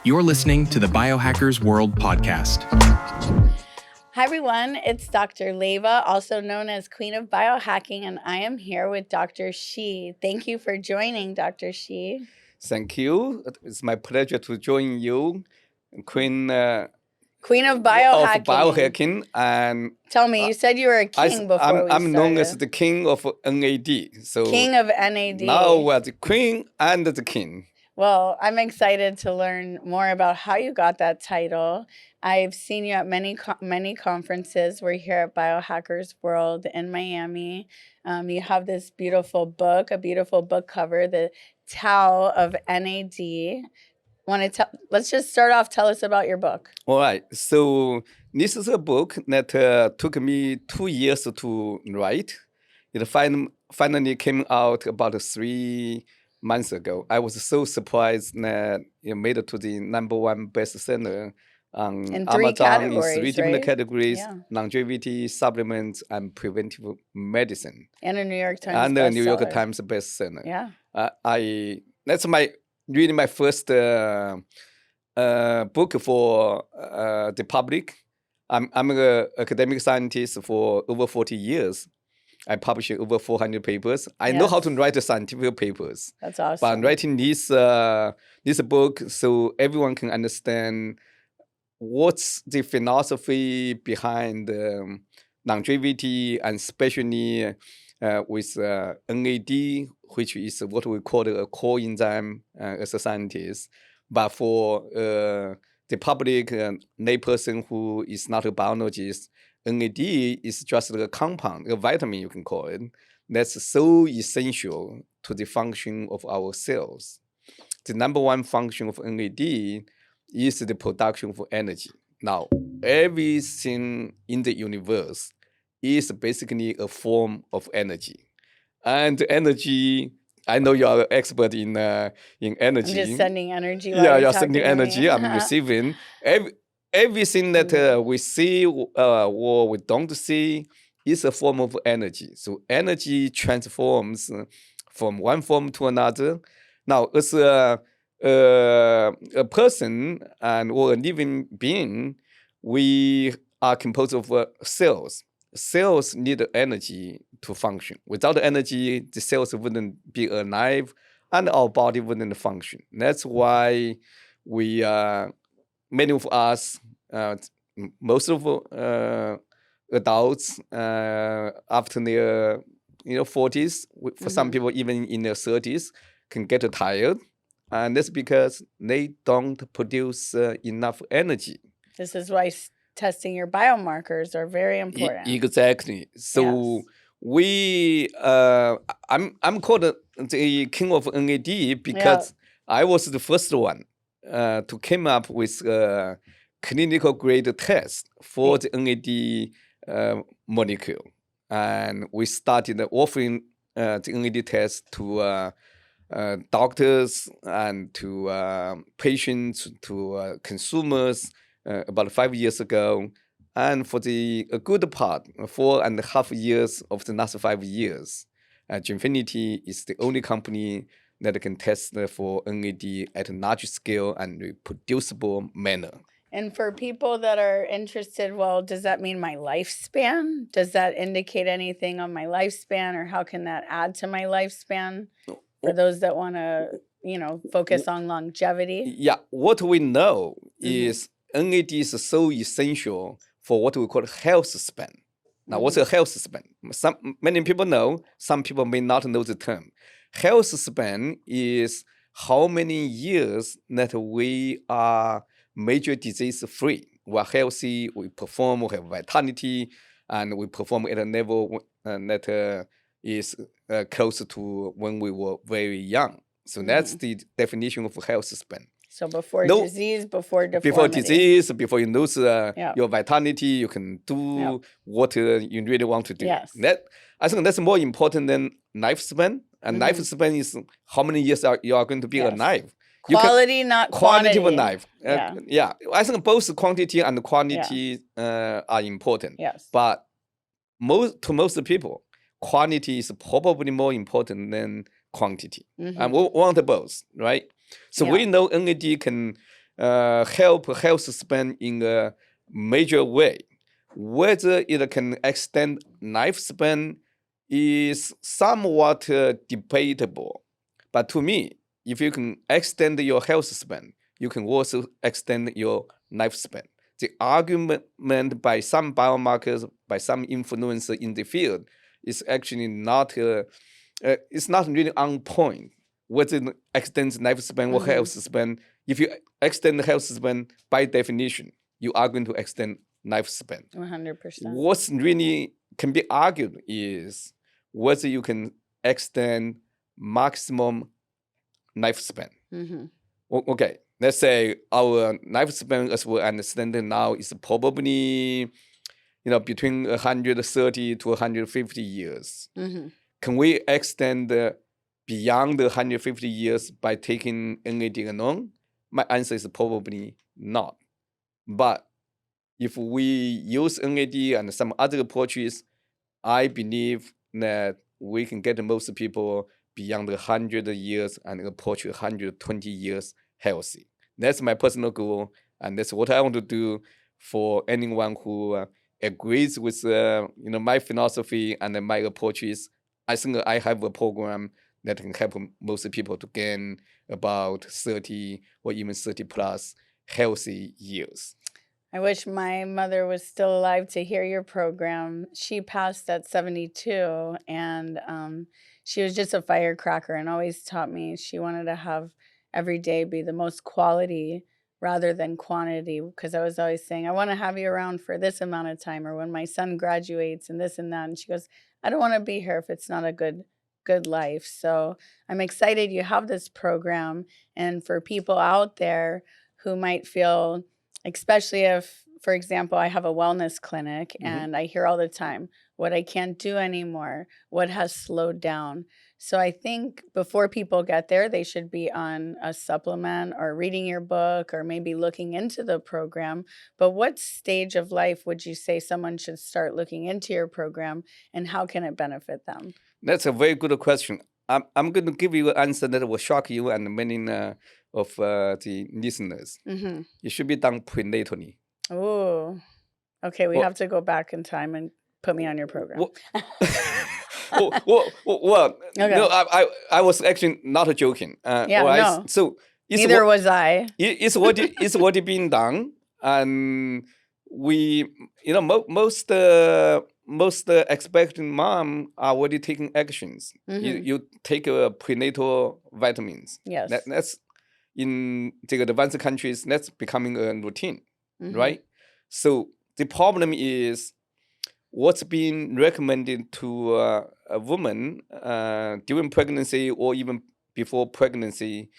You're listening to the Biohackers World Podcast. Hi, everyone. It's Dr. Leiva, also known as Queen of Biohacking, and I am here with Dr. She. Thank you for joining, Dr. She. Thank you. It's my pleasure to join you, Queen Queen of Biohacking. of Biohacking. And tell me, you said you were a king before we I'm started. known as the King of NAD. So King of NAD. now we're the Queen and the King. Well, I'm excited to learn more about how you got that title. I've seen you at many conferences. We're here at Biohackers World in Miami. You have this beautiful book, a beautiful book cover, the Tao of NAD. Let's just start off. Tell us about your book. All right. So this is a book that took me 2 years to write. It finally came out about 3 months ago. I was so surprised that it made it to the #1 bestseller on In 3 Amazon categories, in 3 different right? categories: Yeah. longevity, supplements, and preventive medicine. And a New York Times And the New York bestseller. Times bestseller. Yeah. That's really my first book for the public. I'm an academic scientist for over 40 years. I published over 400 papers. I know how to write scientific papers. That's awesome. But I'm writing this book so everyone can understand what's the philosophy behind longevity, and especially with NAD, which is what we call a core enzyme as a scientist. But for the public layperson who is not a biologist, NAD is just a compound, a vitamin you can call it, that's so essential to the function of our cells. The #1 function of NAD is the production of energy. Now, everything in the universe is basically a form of energy. And energy, I know you are an expert in energy. I'm just sending energy. Yeah, you're sending energy. I'm receiving. Everything that we see or we don't see is a form of energy. So energy transforms from one form to another. Now, as a person or a living being, we are composed of cells. Cells need energy to function. Without energy, the cells wouldn't be alive and our body wouldn't function. That's why many of us, most of adults, after their 40s, for some people even in their 30s, can get tired. And that's because they don't produce enough energy. This is why testing your biomarkers are very important. Exactly. So I'm called the King of NAD because I was the first one to come up with a clinical grade test for the NAD molecule. And we started offering the NAD test to doctors and to patients, to consumers about 5 years ago. And for a good part, 4.5 years of the last 5 years, Jinfiniti is the only company that can test for NAD at a large scale and reproducible manner. And for people that are interested, well, does that mean my lifespan? Does that indicate anything on my lifespan, or how can that add to my lifespan for those that want to, focus on longevity? Yeah, what we know is NAD is so essential for what we call health span. Now, what's a health span? Many people know, some people may not know the term. Health span is how many years that we are major disease free. We're healthy, we perform, we have vitality, and we perform at a level that is close to when we were very young. So that's the definition of health span. So before disease, before deformity. Before disease, before you lose your vitality, you can do what you really want to do. Yes. I think that's more important than lifespan. And lifespan is how many years you are going to be alive. Quality, not quantity. Quality of life. I think both quantity and quantity are important. Yes. But to most people, quantity is probably more important than quantity. And we want both, right? So we know NAD can help health span in a major way. Whether it can extend lifespan is somewhat debatable. But to me, if you can extend your health span, you can also extend your lifespan. The argument by some biomarkers, by some influencer in the field, is actually not it's not really on point. Whether it extends lifespan or health span, if you extend the health span, by definition, you are going to extend lifespan. 100%. What's really can be argued is whether you can extend maximum lifespan. Okay, let's say our lifespan, as we understand it now, is probably between 130 to 150 years. Can we extend beyond the 150 years by taking NAD alone? My answer is probably not. But if we use NAD and some other approaches, I believe that we can get most people beyond 100 years and approach 120 years healthy. That's my personal goal, and that's what I want to do for anyone who agrees with my philosophy and my approaches. I think I have a program that can help most people to gain about 30 or even 30 plus healthy years. I wish my mother was still alive to hear your program. She passed at 72, and she was just a firecracker and always taught me she wanted to have every day be the most quality rather than quantity, because I was always saying, I want to have you around for this amount of time, or when my son graduates and this and that. And she goes, I don't want to be here if it's not a good life. So I'm excited you have this program. And for people out there who might feel, especially if, for example, I have a wellness clinic and I hear all the time what I can't do anymore, what has slowed down. So I think before people get there, they should be on a supplement or reading your book or maybe looking into the program. But what stage of life would you say someone should start looking into your program, and how can it benefit them? That's a very good question. I'm going to give you an answer that will shock you and many of the listeners. It should be done prenatally. Oh, okay. We have to go back in time and put me on your program. Well, Okay. no, I was actually not joking. No. So neither was I. It's what being done, and we, most expecting mom are already taking actions. You take prenatal vitamins. Yes. That's in the advanced countries. That's becoming a routine, right? So the problem is what's being recommended to a woman during pregnancy or even before pregnancy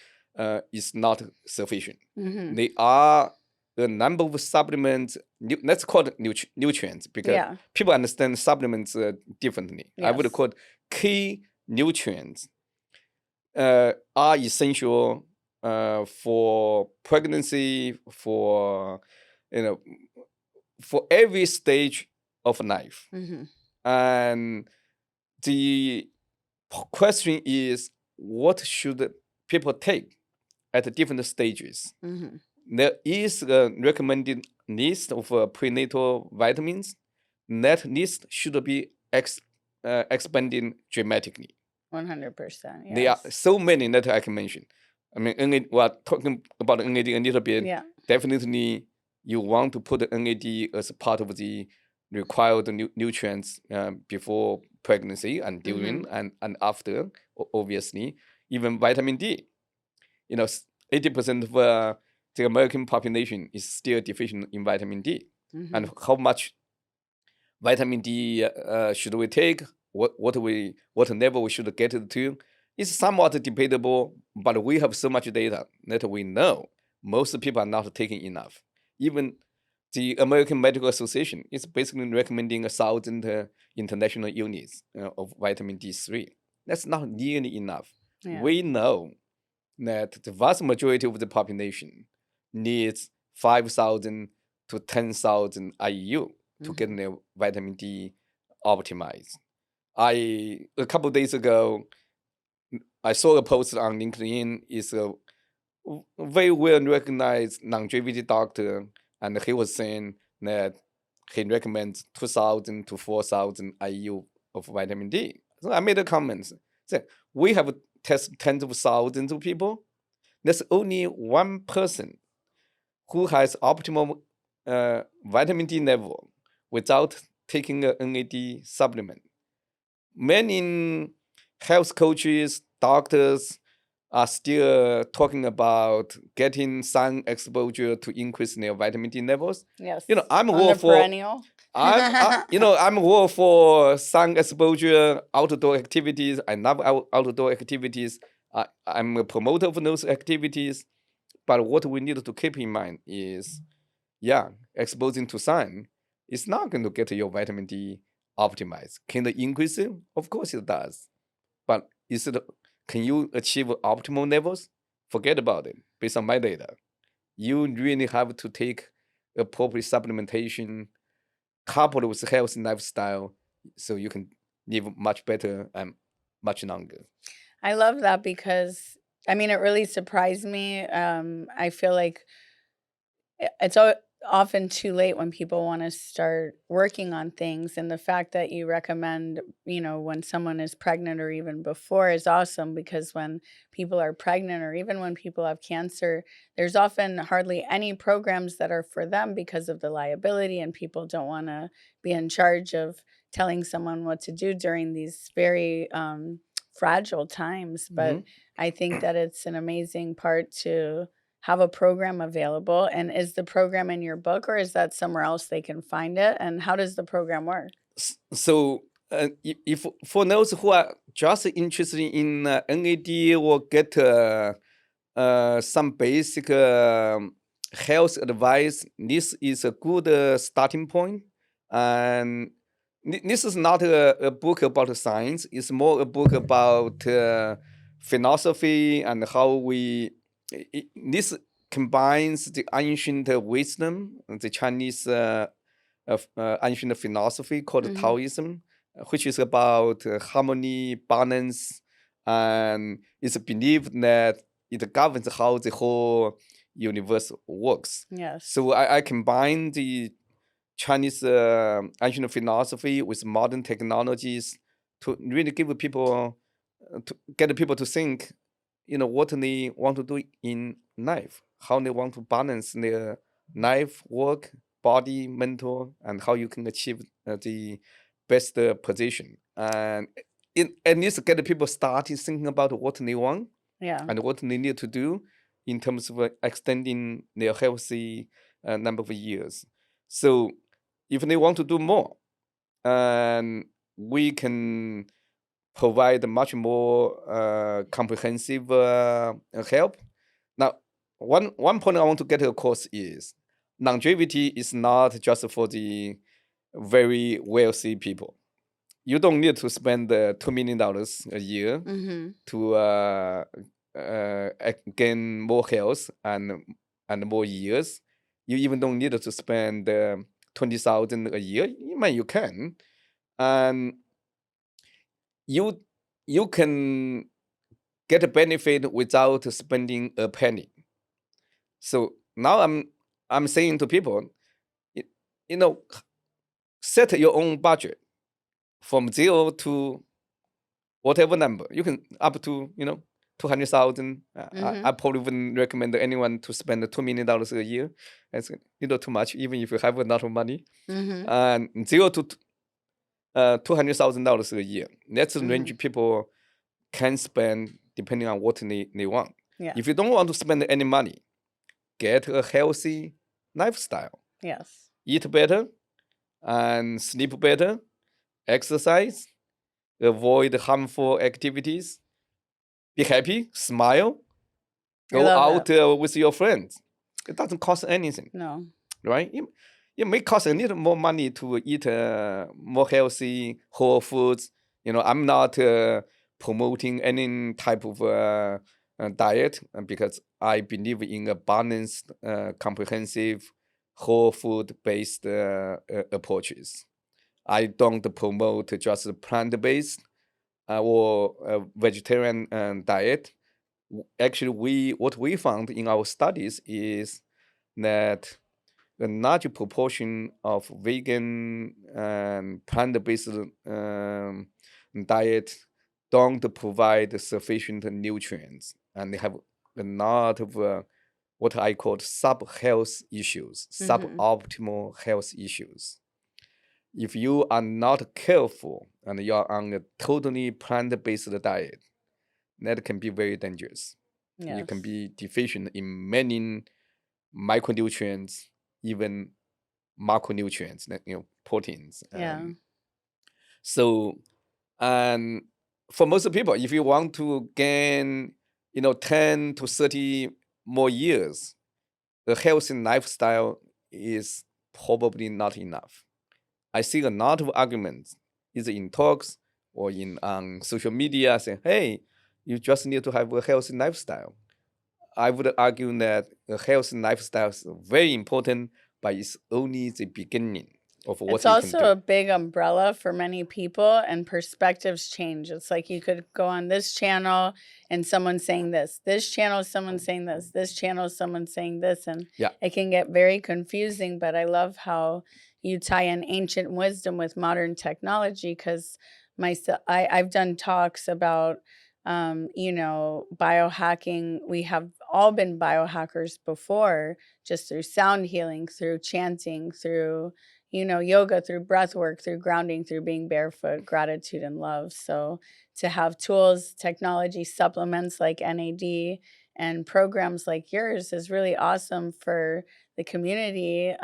is not sufficient. There are a number of supplements, let's call it nutrients, because people understand supplements differently. Yes. I would call it key nutrients are essential for pregnancy, for every stage of life. And the question is, what should people take at the different stages? There is a recommended list of prenatal vitamins. That list should be expanding dramatically. 100%. Yes. There are so many that I can mention. I mean, NAD, we are talking about NAD a little bit. Yeah. Definitely, you want to put NAD as part of the required nutrients before pregnancy and during and after, obviously. Even vitamin D. 80% of the American population is still deficient in vitamin D. And how much vitamin D should we take? What level we should get it to? It's somewhat debatable, but we have so much data that we know most people are not taking enough. Even the American Medical Association is basically recommending 1,000 international units of vitamin D3. That's not nearly enough. Yeah. We know that the vast majority of the population needs 5,000 to 10,000 IU to get their vitamin D optimized. A couple of days ago, I saw a post on LinkedIn. Is very well recognized longevity doctor, and he was saying that he recommends 2,000 to 4,000 IU of vitamin D. So I made a comment. Say, we have tested tens of thousands of people. There's only one person who has optimal vitamin D level without taking a NAD supplement. Many health coaches, doctors are still talking about getting sun exposure to increase their vitamin D levels. Yes. I'm on all the for perennial. I'm all for sun exposure, outdoor activities. I love outdoor activities. I'm a promoter of those activities. But what we need to keep in mind is, exposing to sun is not going to get your vitamin D optimized. Can it increase it? Of course it does. But can you achieve optimal levels? Forget about it. Based on my data, you really have to take appropriate supplementation coupled with healthy lifestyle so you can live much better and much longer. I love that because, I mean, it really surprised me. I feel like it's often too late when people want to start working on things. And the fact that you recommend, when someone is pregnant or even before is awesome, because when people are pregnant or even when people have cancer, there's often hardly any programs that are for them because of the liability, and people don't want to be in charge of telling someone what to do during these very fragile times. But I think that it's an amazing part to have a program available. And is the program in your book, or is that somewhere else they can find it? And how does the program work? So if for those who are just interested in NAD or get some basic health advice, this is a good starting point. And this is not a book about science. It's more a book about philosophy and how this combines the ancient wisdom, the Chinese ancient philosophy called Taoism, which is about harmony, balance, and it's believed that it governs how the whole universe works. Yes. So I combine the Chinese ancient philosophy with modern technologies to really give people, to get people to think, what they want to do in life, how they want to balance their life, work, body, mental, and how you can achieve the best position. And at least get people started thinking about what they want and what they need to do in terms of extending their healthy number of years. So if they want to do more, and we can provide much more comprehensive help. Now, one point I want to get across is longevity is not just for the very wealthy people. You don't need to spend $2 million a year to gain more health and more years. You even don't need to spend 20,000 a year. You can, and you can get a benefit without spending a penny. So now I'm saying to people, set your own budget from 0 to whatever number. You can up to 200,000. I probably wouldn't recommend anyone to spend $2 million a year. It's too much, even if you have a lot of money. And 0 to $200,000 a year. That's the range people can spend depending on what they want. Yeah. If you don't want to spend any money, get a healthy lifestyle. Yes. Eat better and sleep better, exercise, avoid harmful activities, be happy, smile, go out with your friends. It doesn't cost anything. No. Right? It may cost a little more money to eat more healthy, whole foods. I'm not promoting any type of diet because I believe in a balanced, comprehensive, whole food-based approaches. I don't promote just plant-based or vegetarian diet. actually what we found in our studies is that a large proportion of vegan and plant-based diet don't provide sufficient nutrients, and they have a lot of what I call sub-health issues, suboptimal health issues. If you are not careful and you are on a totally plant-based diet, that can be very dangerous. Yes. You can be deficient in many micronutrients, even macronutrients, proteins. Yeah. So, and for most people, if you want to gain, 10 to 30 more years, a healthy lifestyle is probably not enough. I see a lot of arguments, either in talks or in on social media, saying, "Hey, you just need to have a healthy lifestyle." I would argue that a healthy lifestyle is very important, but it's only the beginning of what It's you also can do. a big umbrella for many people, and perspectives change. It's like you could go on this channel and someone's saying this channel, someone's saying this channel, someone's saying this, and Yeah. it can get very confusing. But I love how you tie in ancient wisdom with modern technology, because I've done talks about biohacking. We have all been biohackers before, just through sound healing, through chanting, through yoga, through breathwork, through grounding, through being barefoot, gratitude and love. So to have tools, technology, supplements like NAD and programs like yours is really awesome for the community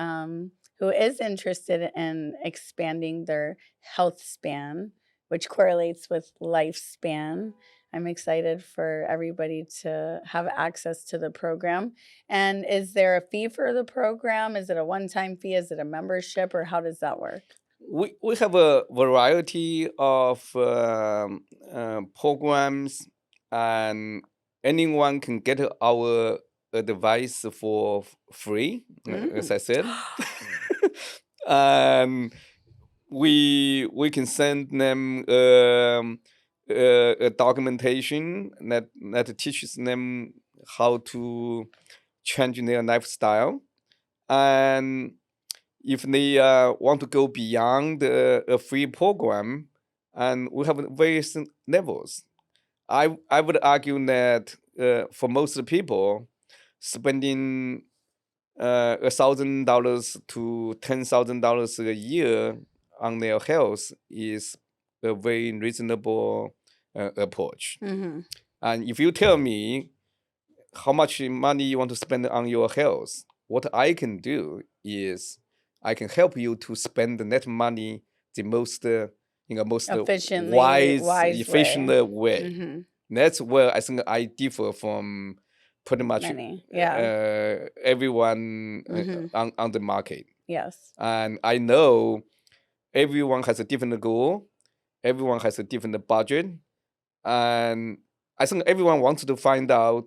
who is interested in expanding their health span, which correlates with lifespan. I'm excited for everybody to have access to the program. And is there a fee for the program? Is it a one-time fee? Is it a membership, or how does that work? We have a variety of programs, and anyone can get our advice for free, as I said. And we can send them a documentation that teaches them how to change their lifestyle. And if they want to go beyond a free program, and we have various levels. I would argue that for most people, spending $1,000 to $10,000 a year on their health is a very reasonable approach. And if you tell me how much money you want to spend on your health, what I can do is I can help you to spend that money the most Efficiently, wise, efficient way. way. That's where I think I differ from pretty much everyone on the market. Yes. And I know everyone has a different goal, everyone has a different budget, and I think everyone wants to find out,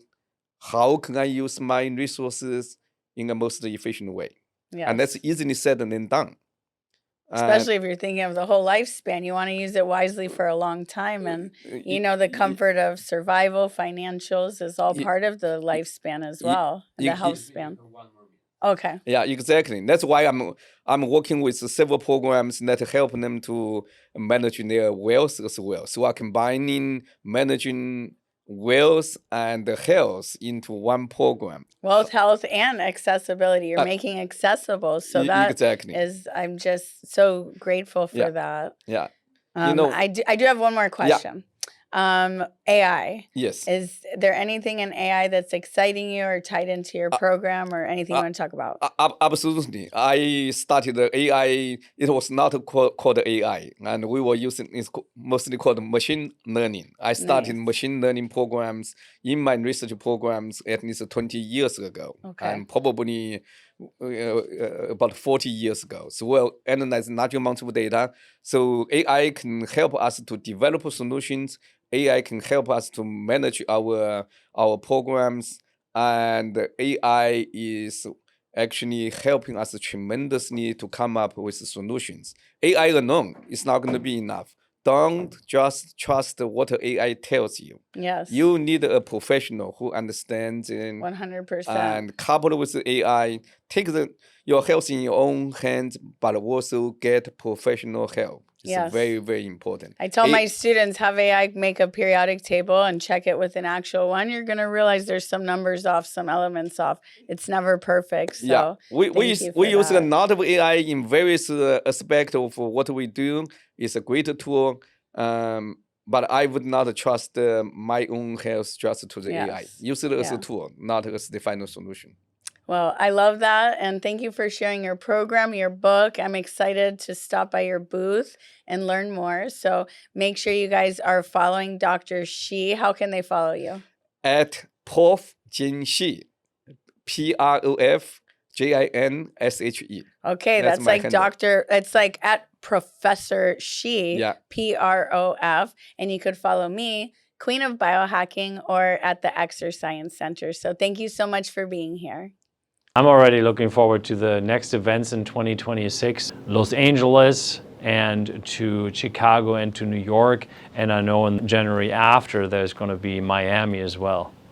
how can I use my resources in the most efficient way? Yes. And that's easily said than done. Especially if you're thinking of the whole lifespan, you want to use it wisely for a long time. And, the comfort of survival, financials is all part of the lifespan as well, the health span. Okay. Yeah, exactly. That's why I'm working with several programs that help them to manage their wealth as well. So I'm combining managing wealth and health into one program. Wealth, health, and accessibility. You're making accessible. So that exactly. I'm just so grateful for that. Yeah. I do have one more question. AI. Yes. Is there anything in AI that's exciting you or tied into your program, or anything you want to talk about? Absolutely. I started the AI. It was not called AI, and we were using it's mostly called machine learning. I started machine learning programs in my research programs at least 20 years ago, and probably about 40 years ago. So we'll analyze large amounts of data. So AI can help us to develop solutions. AI can help us to manage our programs, and AI is actually helping us tremendously to come up with solutions. AI alone is not going to be enough. don't just trust what AI tells you. Yes. You need a professional who understands 100%. and coupled with the AI, take your health in your own hands, but also get professional help. It's Yes. very, very important. I tell my students, have AI make a periodic table and check it with an actual one. You're going to realize there's some numbers off, some elements off. It's never perfect. So yeah, we use a lot of AI in various aspects of what we do. It's a great tool, but I would not trust my own health just to the AI. Use it as a tool, not as the final solution. Well, I love that. And thank you for sharing your program, your book. I'm excited to stop by your booth and learn more. So make sure you guys are following Dr. She. How can they follow you? At Prof. Jin-She, PROFJINSHE. Okay, that's like handle. Dr. It's like at Professor She, PROF. And you could follow me, Queen of Biohacking, or at the Exercise Center. So thank you so much for being here. I'm already looking forward to the next events in 2026, Los Angeles and to Chicago and to New York. And I know in January after there's going to be Miami as well.